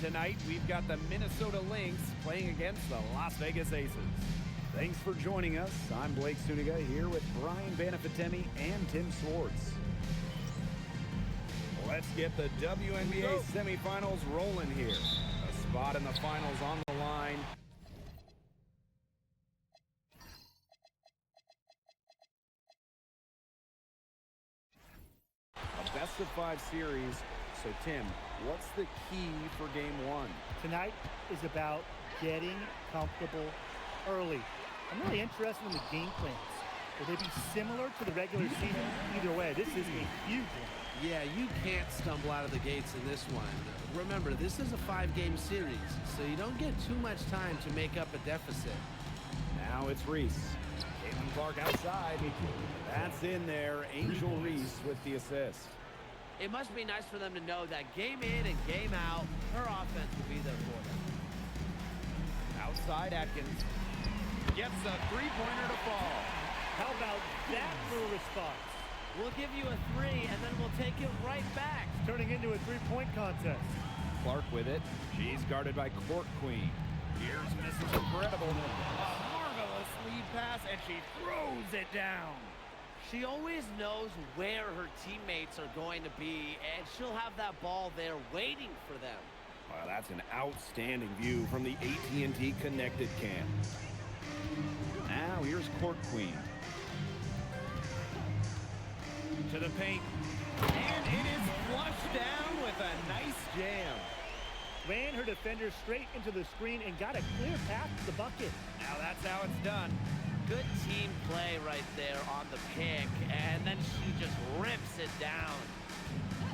tonight, we've got the Minnesota Lynx playing against the Las Vegas Aces. Thanks for joining us. I'm Blake Suniga here with Brian Banafitemi and Tim Swartz. Let's get the WNBA semifinals rolling here. A spot in the finals on the line. A best-of-5 series. So, Tim, what's the key for Game 1? Tonight is about getting comfortable early. I'm really interested in the game plans. Will they be similar to the regular season? Either way, this is a huge one. Yeah, you can't stumble out of the gates in this one. Remember, this is a 5-game series, so you don't get too much time to make up a deficit. Now it's Reese. Caitlin Clark outside. That's in there. Angel Reese with the assist. It must be nice for them to know that game in and game out, her offense will be there for them. Outside Atkins. Gets a three-pointer to fall. How about that for a response? We'll give you a 3, and then we'll take it right back. It's turning into a three-point contest. Clark with it. She's guarded by Court Queen. Here's Mrs. Incredible. A marvelous lead pass, and she throws it down. She always knows where her teammates are going to be, and she'll have that ball there waiting for them. Wow, that's an outstanding view from the AT&T Connected Cam. Now here's Court Queen. To the paint. And it is flushed down with a nice jam. Ran her defender straight into the screen and got a clear path to the bucket. Now that's how it's done. Good team play right there on the pick, and then she just rips it down.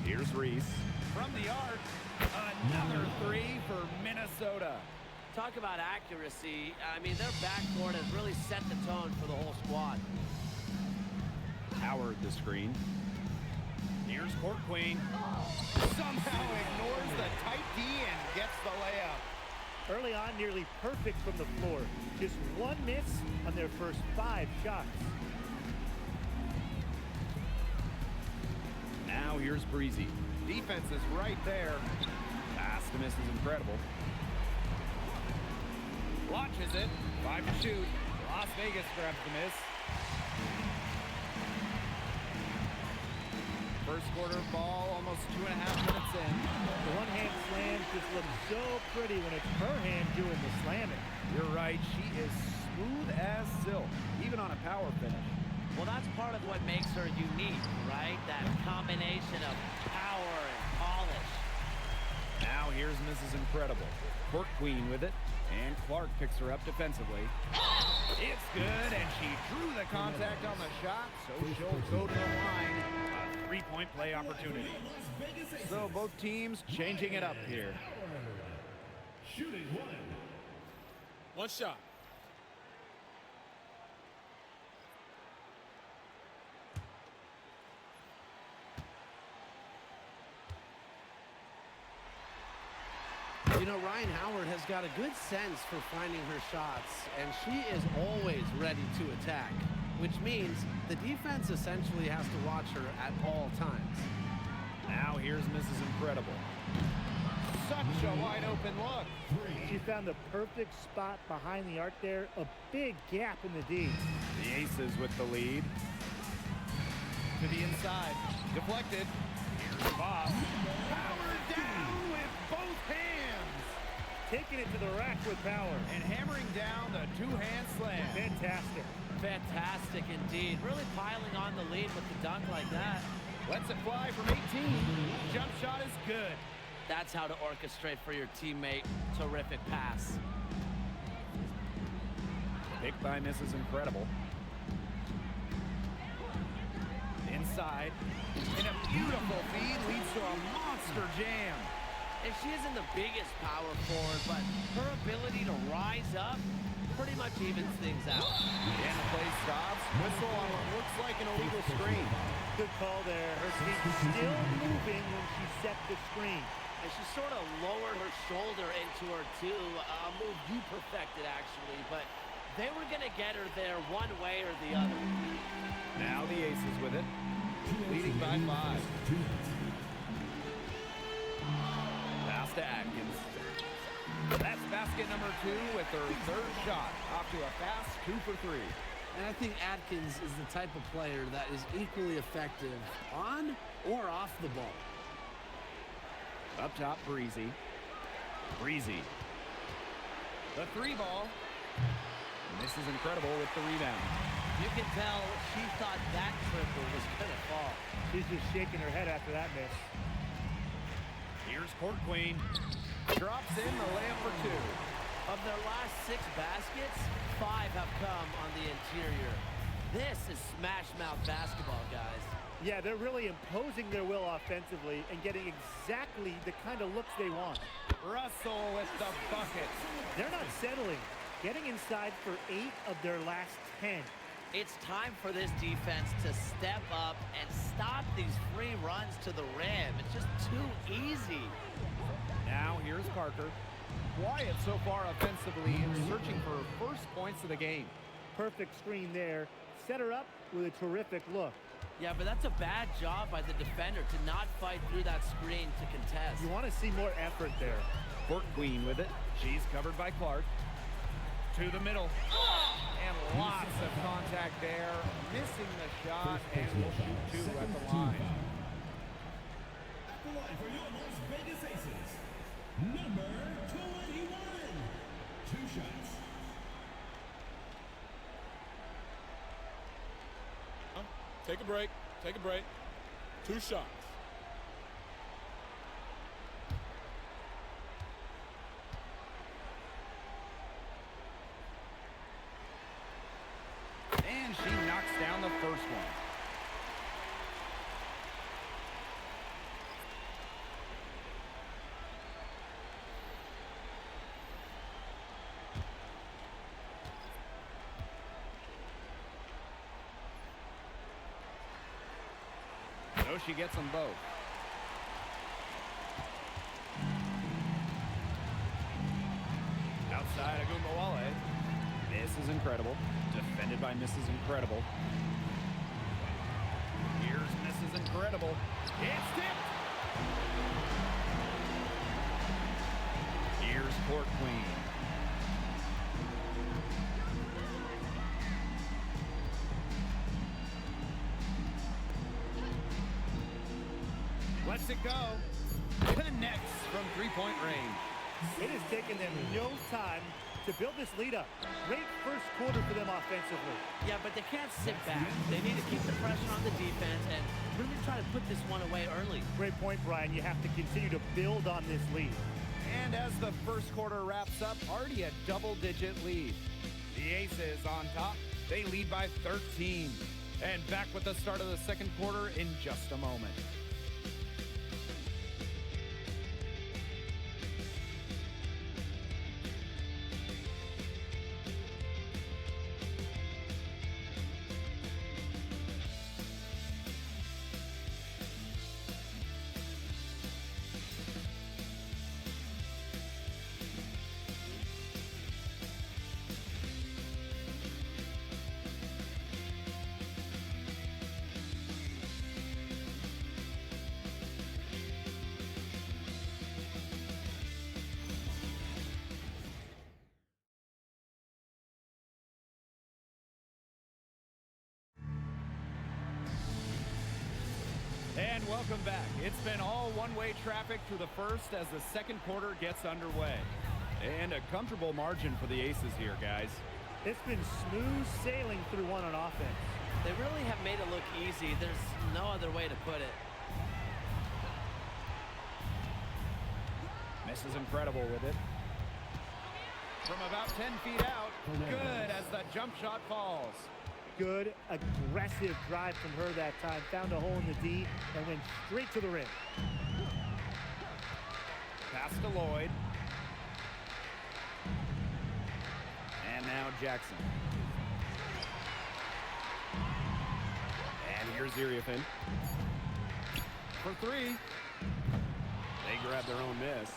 Here's Reese. From the arc, another 3 for Minnesota. Talk about accuracy. I mean, their backcourt has really set the tone for the whole squad. Howard the screen. Here's Court Queen. Somehow ignores the tight D and gets the layup. Early on, nearly perfect from the floor. Just one miss on their first 5 shots. Now here's Breezy. Defense is right there. Pass to miss is incredible. Launches it. 5 to shoot. Las Vegas grabs the miss. First quarter ball, almost 2.5 minutes in. The one-hand slam just looks so pretty when it's her hand doing the slamming. You're right. She is smooth as silk, even on a power finish. Well, that's part of what makes her unique, right? That combination of power and polish. Now here's Mrs. Incredible. Court Queen with it, and Clark picks her up defensively. It's good, and she drew the contact on the shot, so she'll go to the line. A 3-point play opportunity. So both teams changing it up here. Shooting 1. One shot. You know, Ryan Howard has got a good sense for finding her shots, and she is always ready to attack, which means the defense essentially has to watch her at all times. Now here's Mrs. Incredible. Such a wide open look. She found the perfect spot behind the arc there. A big gap in the D. The Aces with the lead. To the inside. Deflected. Here's Bob. Powered down with both hands. Taking it to the rack with power. And hammering down the 2-hand slam. Fantastic. Fantastic indeed. Really piling on the lead with the dunk like that. Lets it fly from 18. Jump shot is good. That's how to orchestrate for your teammate. Terrific pass. Picked by Mrs. Incredible. Inside. And a beautiful feed leads to a monster jam. And she isn't the biggest power forward, but her ability to rise up pretty much evens things out. And the play stops. Whistle on what looks like an illegal screen. Good call there. Her team's still moving when she set the screen. And she sort of lowered her shoulder into her, too. A move you perfected, actually. But they were going to get her there one way or the other. Now the Aces with it. Leading by 5. Pass to Atkins. basket number 2 with her third shot. Off to a fast 2 for 3. And I think Atkins is the type of player that is equally effective on or off the ball. Up top, Breezy. Breezy. The 3 ball. This is incredible with the rebound. You can tell she thought that triple was going to fall. She's just shaking her head after that miss. Here's Court Queen. Drops in the layup for 2. Of their last 6 baskets, 5 have come on the interior. This is smash-mouth basketball, guys. Yeah, they're really imposing their will offensively and getting exactly the kind of looks they want. Russell with the bucket. They're not settling, getting inside for 8 of their last 10. It's time for this defense to step up and stop these free runs to the rim. It's just too easy. Now here's Parker. Quiet so far offensively and searching for first points of the game. Perfect screen there. Set her up with a terrific look. Yeah, but that's a bad job by the defender to not fight through that screen to contest. You want to see more effort there. Court Queen with it. She's covered by Clark. To the middle. And lots of contact there. Missing the shot and will shoot 2 at the line. At the line for your Las Vegas Aces, number 21. 2 shots. Take a break. Take a break. 2 shots. And she knocks down the first one. So she gets them both. Outside Wnba. This is incredible. Defended by Mrs. Incredible. Here's Mrs. Incredible. It's tipped. Here's Court Queen. Lets it go. Connects from 3-point range. It has taken them no time to build this lead up. Great first quarter for them offensively. Yeah, but they can't sit back. They need to keep the pressure on the defense and really try to put this one away early. Great point, Brian. You have to continue to build on this lead. And as the first quarter wraps up, already a double-digit lead. The Aces on top. They lead by 13. And back with the start of the second quarter in just a moment. And welcome back. It's been all one-way traffic through the first as the second quarter gets underway. And a comfortable margin for the Aces here, guys. It's been smooth sailing through one on offense. They really have made it look easy. There's no other way to put it. Mrs. Incredible with it. From about 10 feet out. Good as the jump shot falls. Good, aggressive drive from her that time. Found a hole in the D and went straight to the rim. Pass to Lloyd. And now Jackson. And here's Iriafin. For 3. They grab their own miss.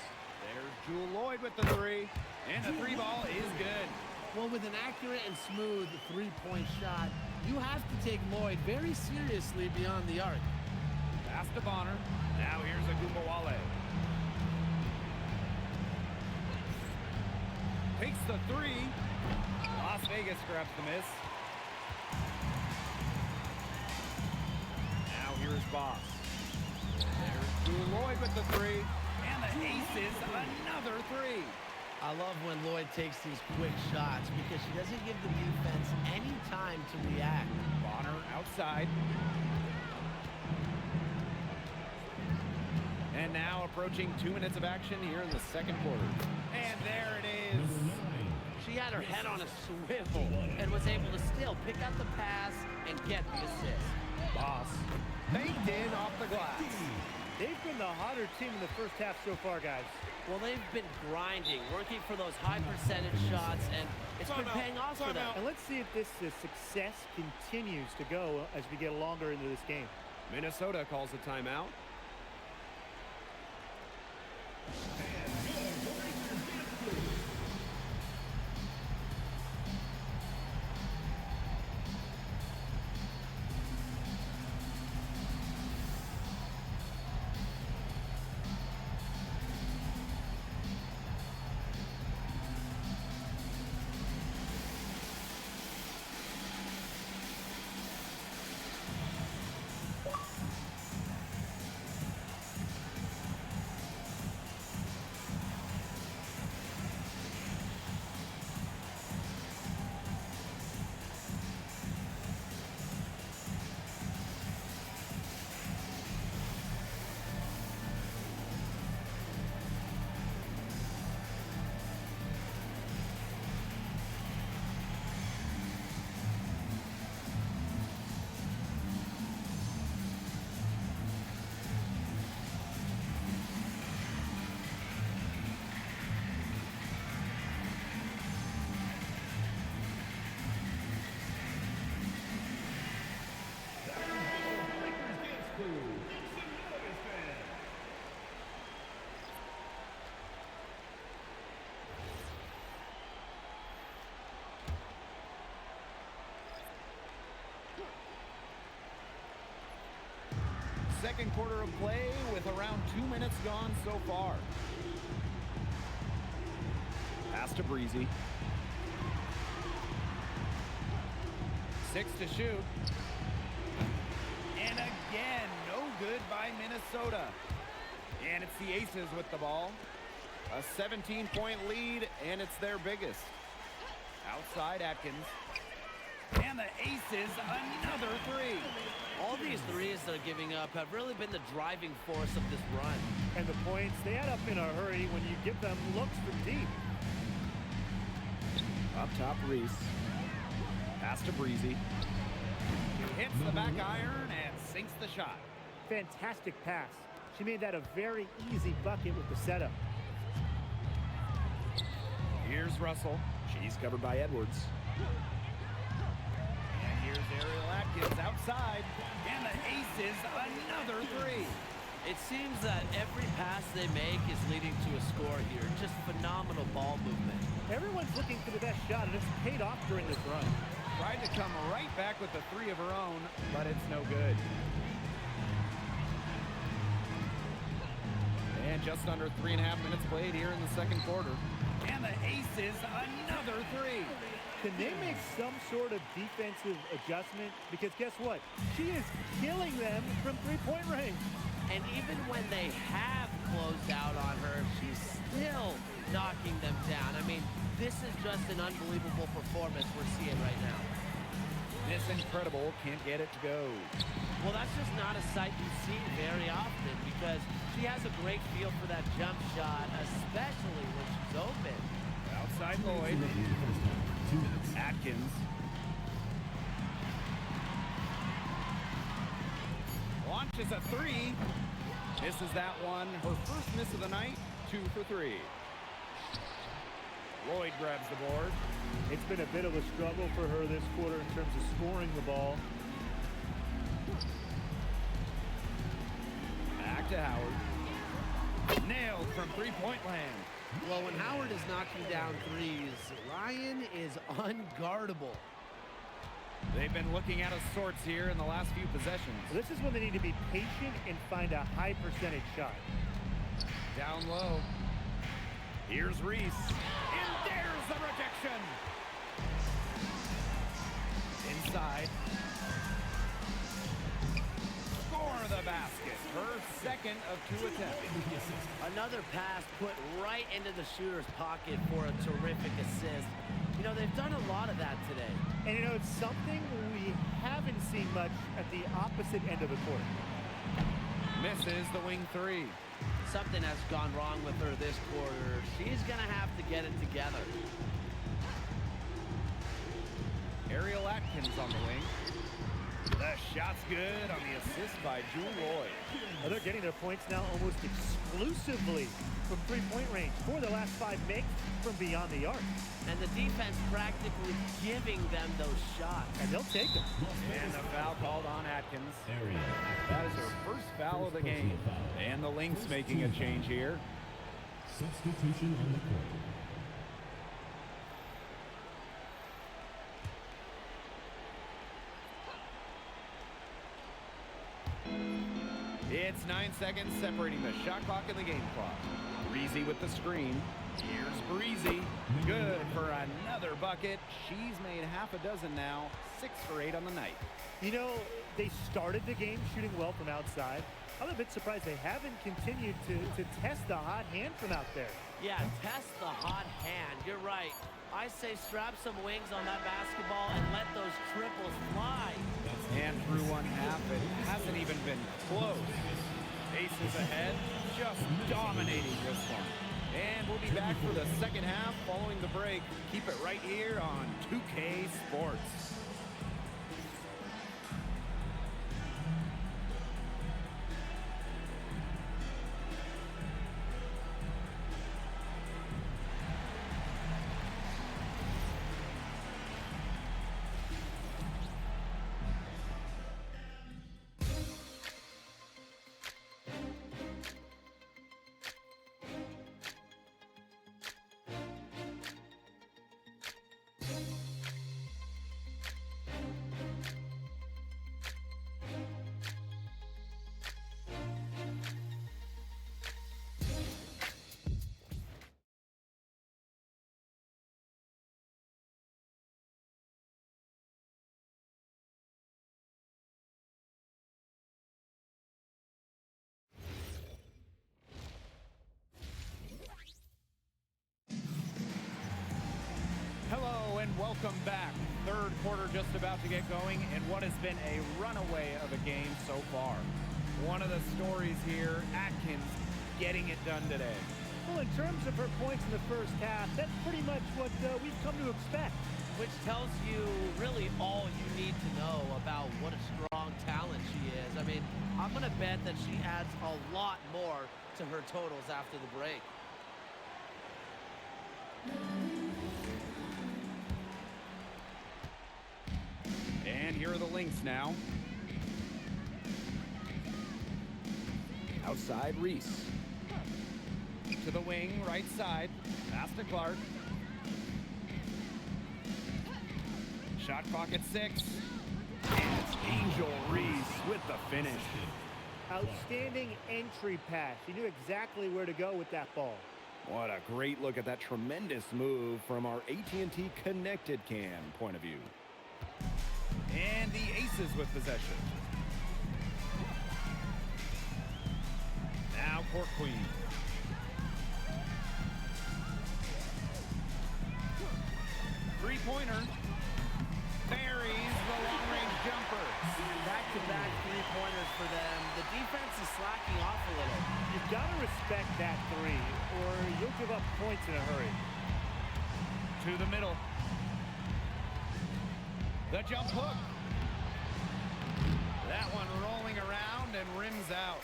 There's Jewel Lloyd with the 3. And the 3 ball is good. Well, with an accurate and smooth 3-point shot, you have to take Lloyd very seriously beyond the arc. Pass to Bonner. Now here's Wnba. Fakes the three. Las Vegas grabs the miss. Now here's Boss. There's Drew Lloyd with the three. And the aces, another three. I love when Lloyd takes these quick shots because she doesn't give the defense any time to react. Bonner outside. And now approaching 2 minutes of action here in the second quarter. And there it is. She had her head on a swivel and was able to still pick out the pass and get the assist. Boss baked in off the glass. They've been the hotter team in the first half so far, guys. Well, they've been grinding, working for those high percentage shots, and it's been paying off for them. And let's see if this success continues to go as we get longer into this game. Minnesota calls a timeout. Second quarter of play with around 2 minutes gone so far. Pass to Breezy. 6 to shoot. And again, no good by Minnesota. And it's the Aces with the ball. A 17-point lead, and it's their biggest. Outside Atkins. And the Aces, another three. All these threes they're giving up have really been the driving force of this run. And the points, they add up in a hurry when you give them looks from deep. Up top, Reese. Pass to Breezy. Hits the back iron and sinks the shot. Fantastic pass. She made that a very easy bucket with the setup. Here's Russell. She's covered by Edwards. And here's Ariel Atkins outside. And the Aces, another three. It seems that every pass they make is leading to a score here. Just phenomenal ball movement. Everyone's looking for the best shot, and it's paid off during this run. Tried to come right back with the three of her own, but it's no good. And just under 3.5 minutes played here in the second quarter. And the Aces, another three. Can they make some sort of defensive adjustment? Because guess what? She is killing them from three-point range. And even when they have closed out on her, she's still knocking them down. I mean, this is just an unbelievable performance we're seeing right now. This incredible can't get it to go. Well, that's just not a sight you see very often because she has a great feel for that jump shot, especially when she's open. Outside Lloyd. Atkins. Launches a three. Misses that one. Her first miss of the night. 2 for 3. Lloyd grabs the board. It's been a bit of a struggle for her this quarter in terms of scoring the ball. Back to Howard. Nailed from three-point land. Well, when Howard is knocking down threes, Ryan is unguardable. They've been looking out of sorts here in the last few possessions. This is when they need to be patient and find a high percentage shot. Down low. Here's Reese. And there's the motion. Inside. Score the basket. Her second of 2 attempts. Another pass put right into the shooter's pocket for a terrific assist. You know, they've done a lot of that today. And you know, it's something we haven't seen much at the opposite end of the court. Misses the wing 3. Something has gone wrong with her this quarter. She's going to have to get it together. Ariel Atkins on the wing. The shot's good on the assist by Jewel Lloyd. Well, they're getting their points now almost exclusively from three-point range. 4 of the last 5 makes from beyond the arc. And the defense practically giving them those shots. And they'll take them. And the foul called on Atkins. That is her first foul of the game. And the Lynx making a change here. Substitution on the court. It's 9 seconds separating the shot clock and the game clock. Breezy with the screen. Here's Breezy. Good for another bucket. She's made half a dozen now. 6 for 8 on the night. You know, they started the game shooting well from outside. I'm a bit surprised they haven't continued to test the hot hand from out there. Yeah, test the hot hand. You're right. I say strap some wings on that basketball and let those triples fly. And through one half, it hasn't even been close. Aces ahead, just dominating this one. And we'll be back for the second half following the break. Keep it right here on 2K Sports. Hello and welcome back. Third quarter just about to get going in what has been a runaway of a game so far. One of the stories here, Atkins getting it done today. Well, in terms of her points in the first half, that's pretty much what we've come to expect. Which tells you really all you need to know about what a strong talent she is. I mean, I'm going to bet that she adds a lot more to her totals after the break. And here are the Lynx now. Outside Reese. To the wing, right side. Pass to Clark. Shot clock at 6. And it's Angel Reese with the finish. Outstanding entry pass. She knew exactly where to go with that ball. What a great look at that tremendous move from our AT&T Connected Cam point of view. And the Aces with possession. Now Court Queen. Three-pointer. Buries the long-range jumper. Back-to-back three-pointers for them. The defense is slacking off a little. You've got to respect that three, or you'll give up points in a hurry. To the middle. The jump hook. That one rolling around and rims out.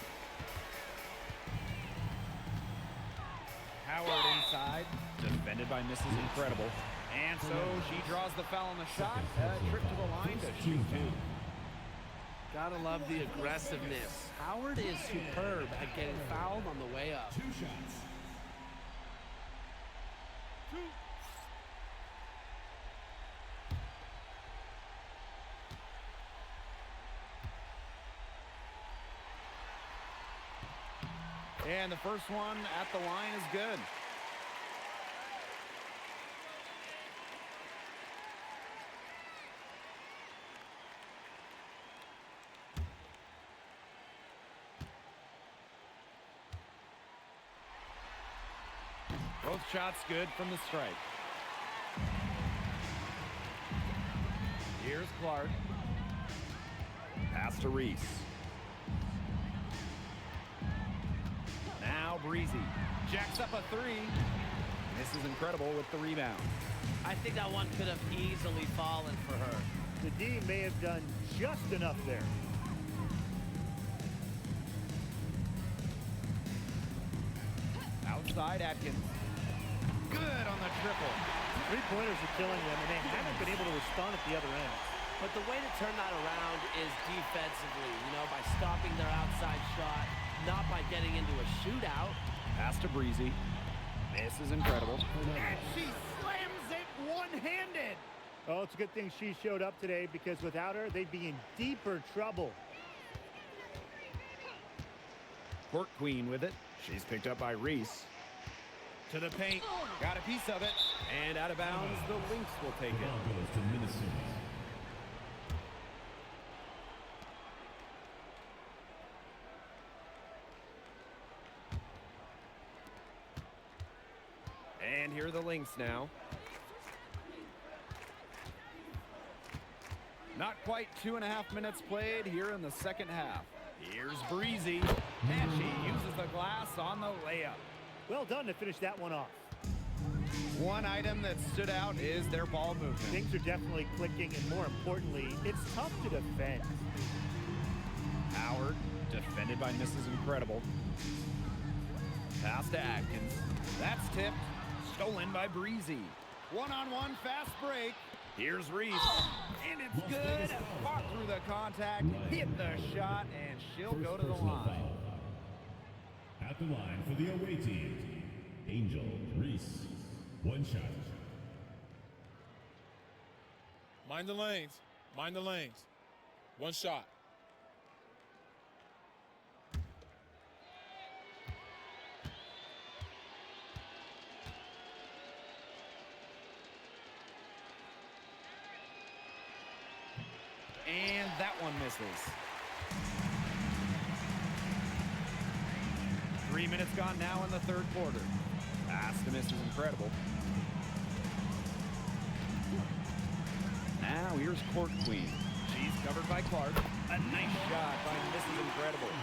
Howard inside. Defended by Mrs. Incredible. And so she draws the foul on the shot. Trip to the line to shoot 2. Gotta love the aggressiveness. Howard is superb at getting fouled on the way up. 2 shots. And the first one at the line is good. Both shots good from the stripe. Here's Clark. Pass to Reese. Now Breezy. Jacks up a three. This is incredible with the rebound. I think that one could have easily fallen for her. The D may have done just enough there. Outside Atkins. Good on the triple. Three-pointers are killing them, and they haven't been able to respond at the other end. But the way to turn that around is defensively, by stopping their outside shot, not by getting into a shootout. Pass to Breezy. This is incredible. And she slams it one-handed. Oh, it's a good thing she showed up today, because without her, they'd be in deeper trouble. Court Queen with it. She's picked up by Reese. To the paint. Got a piece of it. And out of bounds, the Lynx will take The ball it. goes to Minnesota. And here are the Lynx now. Not quite 2.5 minutes played here in the second half. Here's Breezy. And she uses the glass on the layup. Well done to finish that one off. One item that stood out is their ball movement. Things are definitely clicking, and more importantly, it's tough to defend. Howard, defended by Mrs. Incredible. Pass to Atkins. That's tipped. Stolen by Breezy. One-on-one fast break. Here's Reese. And it's good. Fought through the contact, hit the shot, and she'll go to the Personal line. foul. At the line for the away team, Angel Reese. One shot. Mind the lanes. Mind the lanes. One shot. And that one misses. 3 minutes gone now in the third quarter. Pass to Mrs. Incredible. Now here's Court Queen. She's covered by Clark. A nice shot by Mrs. Incredible.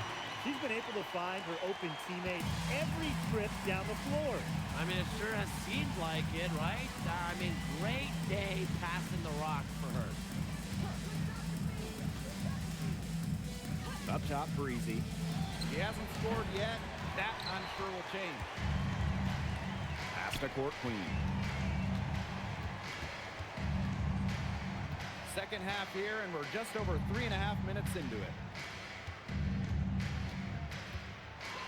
She's been able to find her open teammate every trip down the floor. I mean, it sure has seemed like it, right? Great day passing the rock for her. Up top, Breezy. She hasn't scored yet. That, I'm sure, will change. Pass to Court Queen. Second half here, and we're just over 3.5 minutes into it.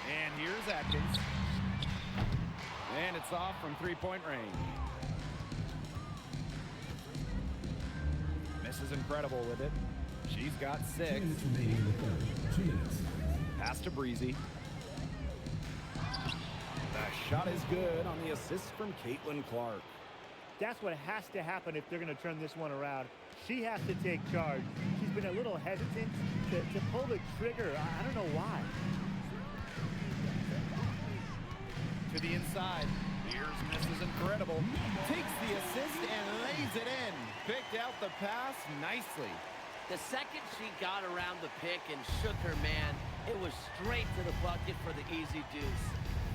And here's Atkins. And it's off from three-point range. Mrs. Incredible with it. She's got 6. 2 minutes remaining in the third. 2 minutes. Pass to Breezy. The shot is good on the assist from Caitlin Clark. That's what has to happen if they're going to turn this one around. She has to take charge. She's been a little hesitant to pull the trigger. I don't know why. To the inside. Here's Mrs. Incredible. Takes the assist and lays it in. Picked out the pass nicely. The second she got around the pick and shook her man, it was straight to the bucket for the easy deuce.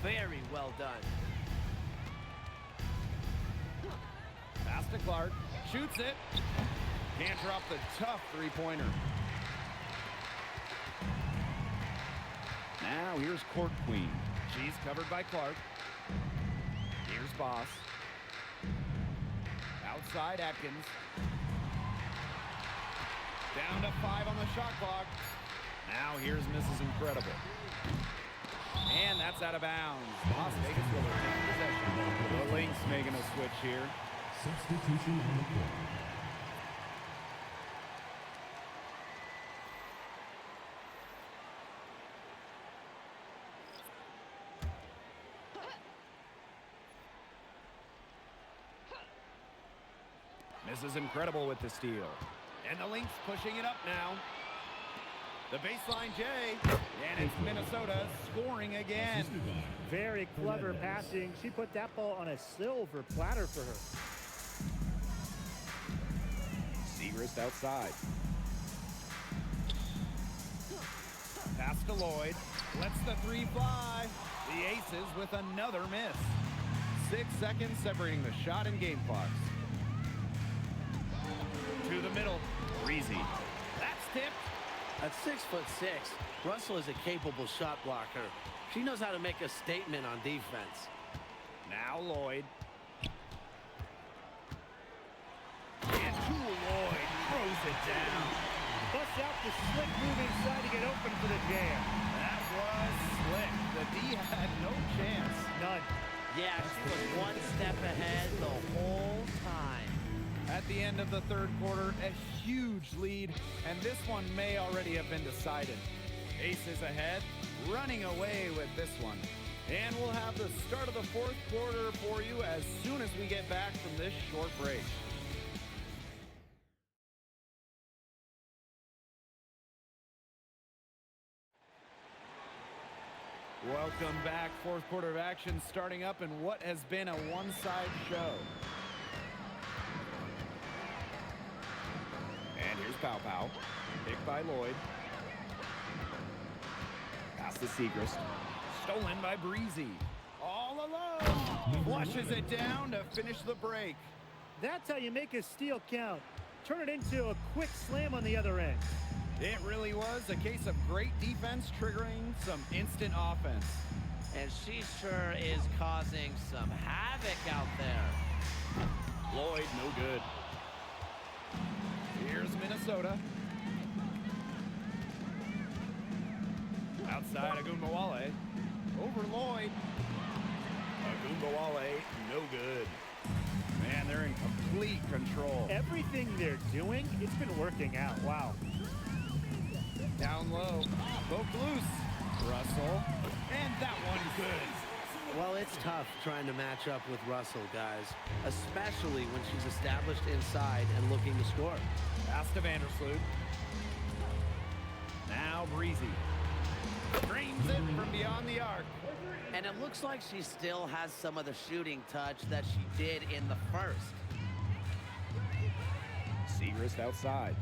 Very well done. Pass to Clark. Shoots it. Can't drop the tough three-pointer. Now here's Court Queen. She's covered by Clark. Here's Boss. Outside Atkins. Down to 5 on the shot clock. Now here's Mrs. Incredible. And that's out of bounds. Las Vegas will retain possession. The Lynx making a switch here. Substitution on the court. Mrs. Incredible with the steal. And the Lynx pushing it up now. The baseline J, and it's Minnesota scoring again. Very clever passing. She put that ball on a silver platter for her. Segrist outside. Pass to Lloyd. Lets the three fly. The Aces with another miss. 6 seconds separating the shot and game clocks. To the middle. Breezy. That's tipped. At 6'6", Russell is a capable shot blocker. She knows how to make a statement on defense. Now Lloyd. And to Lloyd. Throws it down. Busts out the slick move inside to get open for the jam. That was slick. The D had no chance. None. Yeah, she was one step ahead the whole time. At the end of the third quarter, a huge lead, and this one may already have been decided. Aces ahead, running away with this one. And we'll have the start of the fourth quarter for you as soon as we get back from this short break. Welcome back. Fourth quarter of action starting up in what has been a one-side show. And here's Pow Pow. Picked by Lloyd. Pass to Segrist. Stolen by Breezy. All alone. Flushes it down to finish the break. That's how you make a steal count. Turn it into a quick slam on the other end. It really was a case of great defense triggering some instant offense. And she sure is causing some havoc out there. Lloyd, no good. Here's Minnesota. Outside Wnba. Over Lloyd. Wnba, no good. Man, they're in complete control. Everything they're doing, it's been working out. Wow. Down low. Poke loose. Russell. And that one good. Well, it's tough trying to match up with Russell, guys, especially when she's established inside and looking to score. Pass to Vandersloot. Now Breezy. Dreams it from beyond the arc. And it looks like she still has some of the shooting touch that she did in the first. Segrist outside.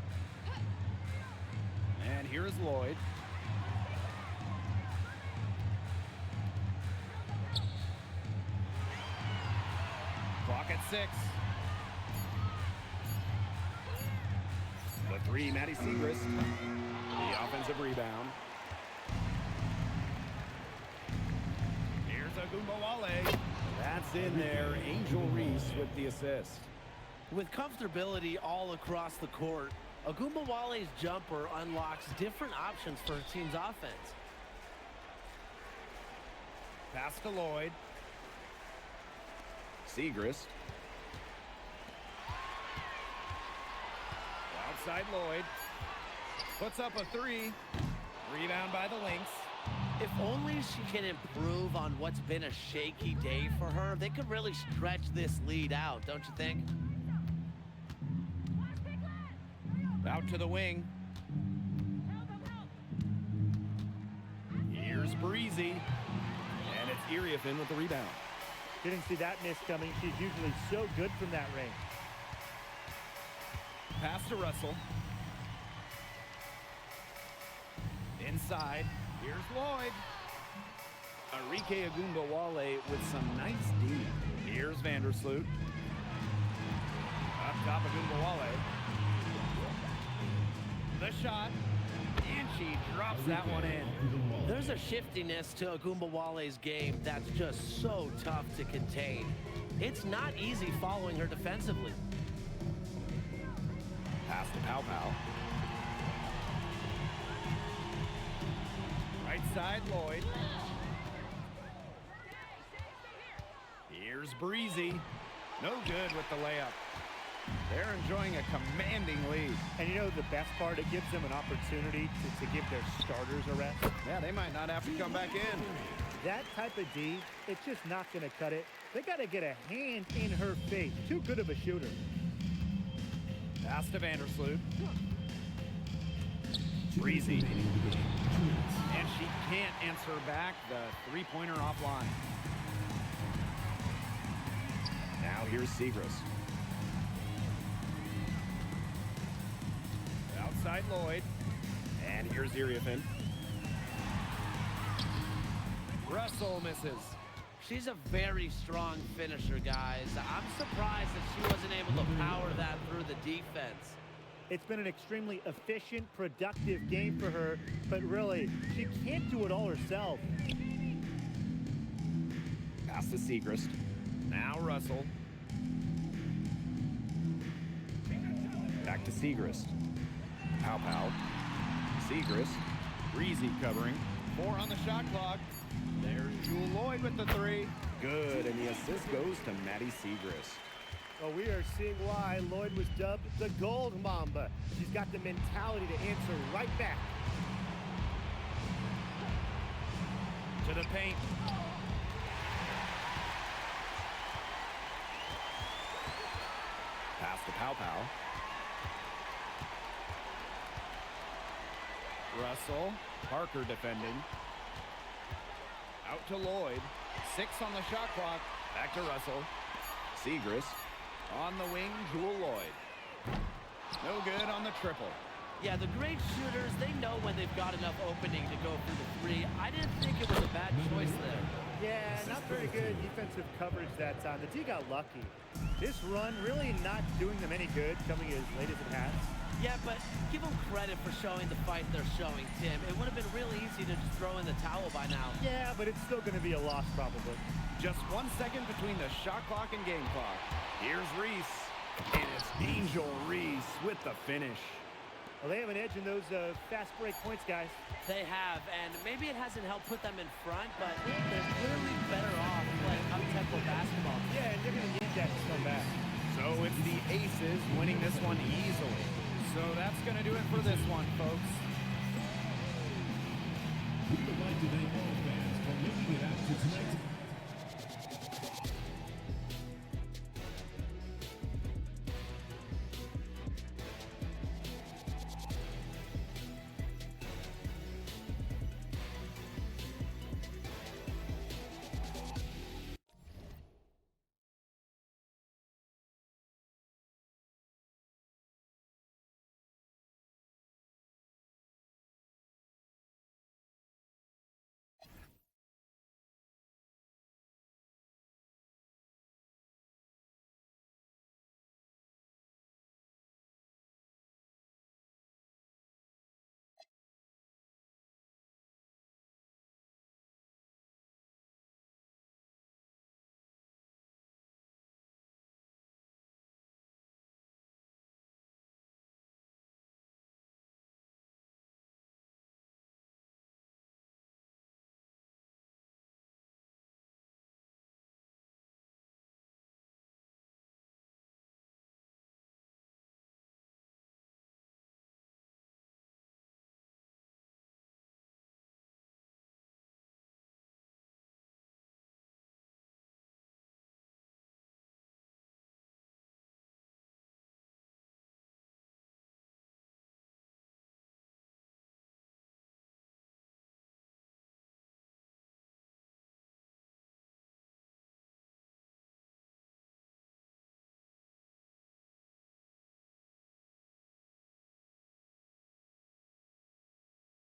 And here's Lloyd. Clock at 6. The three, Maddie Segrist. The offensive rebound. Here's Wnba. That's in there. Angel Reese with the assist. With comfortability all across the court, Wnba's jumper unlocks different options for her team's offense. Pass to Lloyd. Segrist. Outside Lloyd. Puts up a three. Rebound by the Lynx. If only she can improve on what's been a shaky day for her, they could really stretch this lead out, don't you think? Out to the wing. Here's Breezy. And it's Iriefin with the rebound. Didn't see that miss coming. She's usually so good from that range. Pass to Russell. Inside. Here's Lloyd. Arike Wnba with some nice D. Here's Vandersloot. Up top of Wnba. The shot. And she drops that one in. There's a shiftiness to Wnba's game that's just so tough to contain. It's not easy following her defensively. Pass to Pow Pow. Right side, Lloyd. Here's Breezy. No good with the layup. They're enjoying a commanding lead. And you know the best part? It gives them an opportunity to give their starters a rest. Yeah, they might not have to come back in. That type of D, it's just not going to cut it. They got to get a hand in her face. Too good of a shooter. Pass to Vandersloot. Breezy. And she can't answer back the three-pointer offline. Now here's Siegrist. Outside Lloyd. And here's Iriefin. Russell misses. She's a very strong finisher, guys. I'm surprised that she wasn't able to power that through the defense. It's been an extremely efficient, productive game for her, but really, she can't do it all herself. Pass to Siegrist. Now Russell. Back to Siegrist. Pow. Siegrist. Breezy covering. 4 on the shot clock. There's Jewel Lloyd with the 3. Good, and the assist goes to Maddie Siegrist. Well, we are seeing why Lloyd was dubbed the Gold Mamba. She's got the mentality to answer right back. To the paint. Pass to Pow. Russell. Parker defending. Out to Lloyd. 6 on the shot clock. Back to Russell. Siegrist. On the wing, Jewel Lloyd. No good on the triple. Yeah, the great shooters, they know when they've got enough opening to go for the 3. I didn't think it was a bad choice there. Yeah, not very good defensive coverage that time. The D got lucky. This run really not doing them any good, coming as late as it has. Yeah, but give them credit for showing the fight they're showing, Tim. It would have been really easy to just throw in the towel by now. Yeah, but it's still going to be a loss probably. Just 1 second between the shot clock and game clock. Here's Reese. And it's Angel Reese with the finish. Well, they have an edge in those fast break points, guys. They have, and maybe it hasn't helped put them in front, but they're clearly better off playing up-tempo basketball. Yeah, and they're going to need that to come back. So it's the Aces winning this one easily. So that's going to do it for this one, folks. We would like to thank all fans for making it out to tonight's